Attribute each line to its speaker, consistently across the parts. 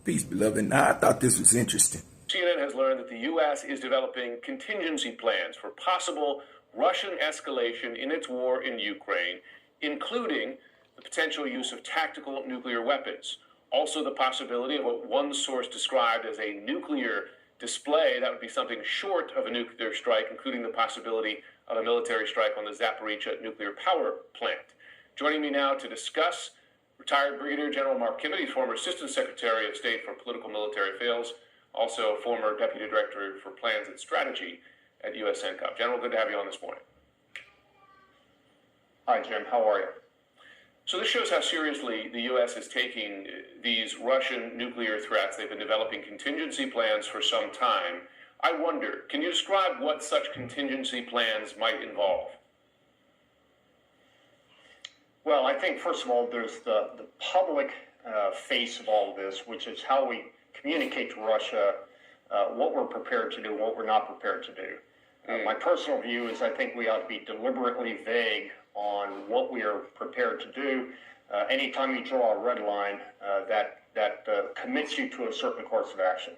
Speaker 1: Peace, beloved. Now, I thought this was interesting.
Speaker 2: CNN has learned that the U.S. is developing contingency plans for possible Russian escalation in its war in Ukraine, including the potential use of tactical nuclear weapons. Also, the possibility of what one source described as a nuclear display that would be something short of a nuclear strike, including the possibility of a military strike on the Zaporizhzhia nuclear power plant. Joining me now to discuss, retired Brigadier General Mark Kimmett, former Assistant Secretary of State for Political Military Affairs, also former Deputy Director for Plans and Strategy at USCENTCOM. General, good to have you on this morning.
Speaker 3: Hi, Jim. How are you?
Speaker 2: So this shows how seriously the U.S. is taking these Russian nuclear threats. They've been developing contingency plans for some time. I wonder, can you describe what such contingency plans might involve?
Speaker 3: Well, I think, first of all, there's the public face of all of this, which is how we communicate to Russia what we're prepared to do, what we're not prepared to do. My personal view is I think we ought to be deliberately vague on what we are prepared to do. Anytime you draw a red line, that commits you to a certain course of action.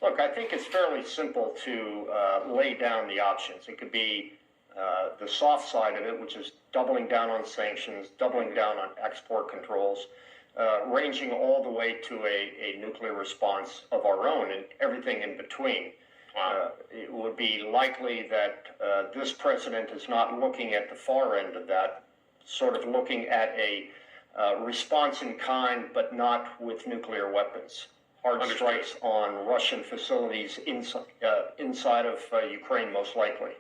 Speaker 3: Look, I think it's fairly simple to lay down the options. It could be the soft side of it, which is doubling down on sanctions, doubling down on export controls, ranging all the way to a nuclear response of our own and everything in between. It would be likely that this president is not looking at the far end of that, sort of looking at a response in kind, but not with nuclear weapons. Hard strikes on Russian facilities inside of Ukraine, most likely.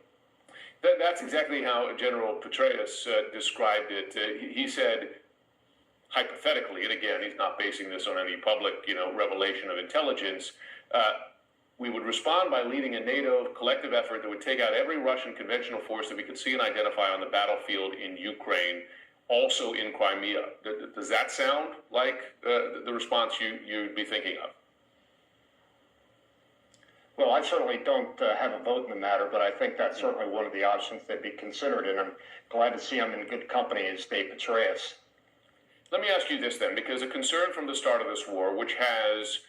Speaker 2: That's exactly how General Petraeus described it. He said, hypothetically, and again, he's not basing this on any public, revelation of intelligence, we would respond by leading a NATO collective effort that would take out every Russian conventional force that we could see and identify on the battlefield in Ukraine, also in Crimea. Does that sound like the response you'd be thinking of?
Speaker 3: Well, I certainly don't have a vote in the matter, but I think that's certainly one of the options that'd be considered, and I'm glad to see I'm in good company as Dave Petraeus.
Speaker 2: Let me ask you this then, because a concern from the start of this war, which has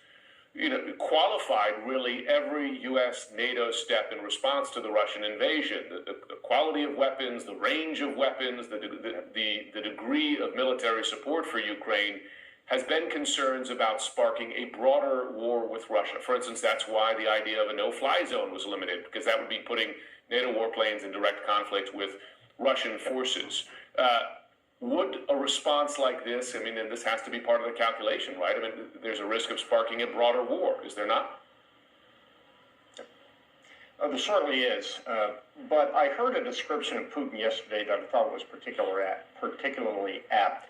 Speaker 2: qualified really every U.S. NATO step in response to the Russian invasion, the quality of weapons, the range of weapons, the degree of military support for Ukraine, has been concerns about sparking a broader war with Russia. For instance, that's why the idea of a no-fly zone was limited, because that would be putting NATO warplanes in direct conflict with Russian forces. Would a response like this, and this has to be part of the calculation, right? There's a risk of sparking a broader war, is there not?
Speaker 3: There certainly is. But I heard a description of Putin yesterday that I thought was particularly apt.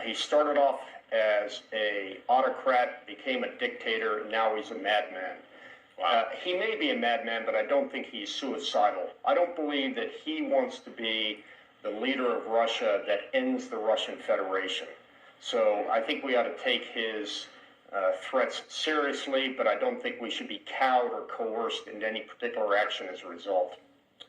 Speaker 3: He started off as an autocrat, became a dictator, and now he's a madman.
Speaker 2: Wow.
Speaker 3: He may be a madman, but I don't think he's suicidal. I don't believe that he wants to be the leader of Russia that ends the Russian Federation. So I think we ought to take his threats seriously, but I don't think we should be cowed or coerced into any particular action as a result.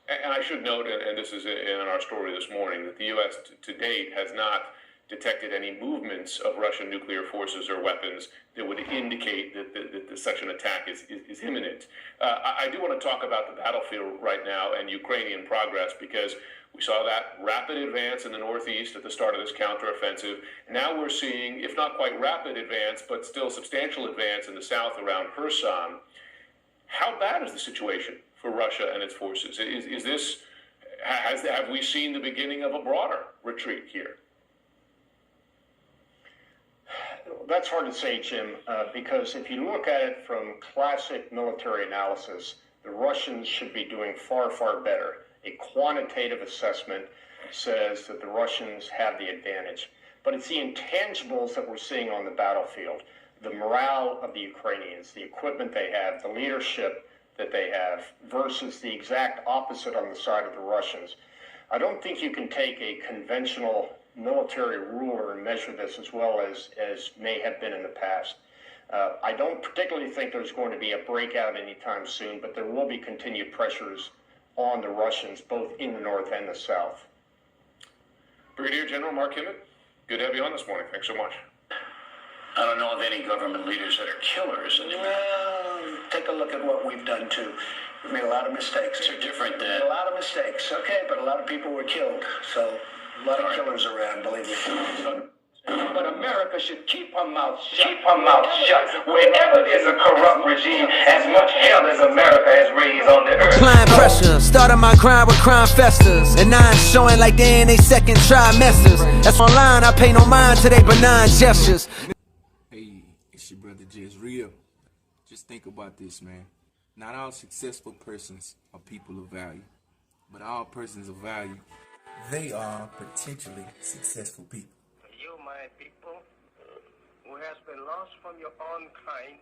Speaker 2: And I should note, and this is in our story this morning, that the U.S. to date has not detected any movements of Russian nuclear forces or weapons that would indicate that such an attack is imminent. I do want to talk about the battlefield right now and Ukrainian progress, because we saw that rapid advance in the northeast at the start of this counteroffensive. Now we're seeing, if not quite rapid advance, but still substantial advance in the south around Kherson. How bad is the situation for Russia and its forces? Have we seen the beginning of a broader retreat here?
Speaker 3: That's hard to say, Jim, because if you look at it from classic military analysis, the Russians should be doing far, far better. A quantitative assessment says that the Russians have the advantage. But it's the intangibles that we're seeing on the battlefield, the morale of the Ukrainians, the equipment they have, the leadership that they have, versus the exact opposite on the side of the Russians. I don't think you can take a conventional military ruler and measure this as well as may have been in the past. I don't particularly think there's going to be a breakout anytime soon, but there will be continued pressures on the Russians, both in the north and the south.
Speaker 2: Brigadier General Mark Kimmett, good to have you on this morning. Thanks so much.
Speaker 4: I don't know of any government leaders that are killers.
Speaker 5: Well, take a look at what we've done too. We made a lot of mistakes.
Speaker 4: They're different
Speaker 5: We
Speaker 4: than...
Speaker 5: made a lot of mistakes, okay, but a lot of people were killed. So, a lot of
Speaker 4: Right.
Speaker 5: killers around, believe me.
Speaker 6: But America should keep her mouth shut. Keep her mouth shut. Whenever there's a corrupt regime, as much hell as America has raised on the earth.
Speaker 7: Applying pressure, started my grind with crime festers, and now I'm showing like they in they second trimesters. That's online, I pay no mind to they benign gestures.
Speaker 1: Hey, it's your brother Jezreel. Just think about this, man. Not all successful persons are people of value, but all persons of value, they are potentially successful people.
Speaker 6: You, my people, who has been lost from your own kind,